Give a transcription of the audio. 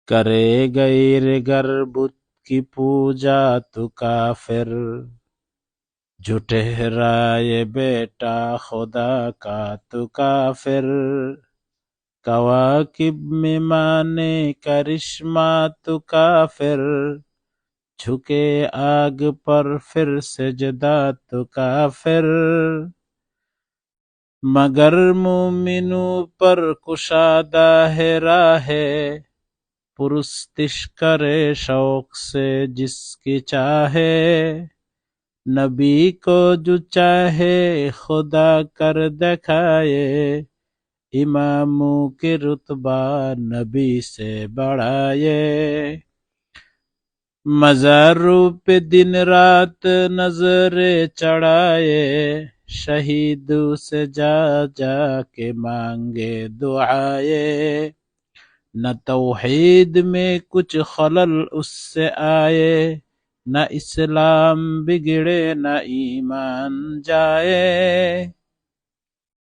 کرے غیر گر بت کی پوجا تو کافر، جو ٹھہرائے بیٹا خدا کا تو کافر، کواکب میں مانے کرشمہ تو کافر، جھکے آگ پر پھر سجدہ تو کافر، مگر مومنوں پر کشادہ ہے راہ، پرستش کرے شوق سے جس کی چاہے، نبی کو جو چاہے خدا کر دکھائے، اماموں کے رتبہ نبی سے بڑھائے، مزاروں پہ دن رات نظریں چڑھائے، شہیدوں سے جا جا کے مانگے دعائے، نہ توحید میں کچھ خلل اس سے آئے، نہ اسلام بگڑے نہ ایمان جائے،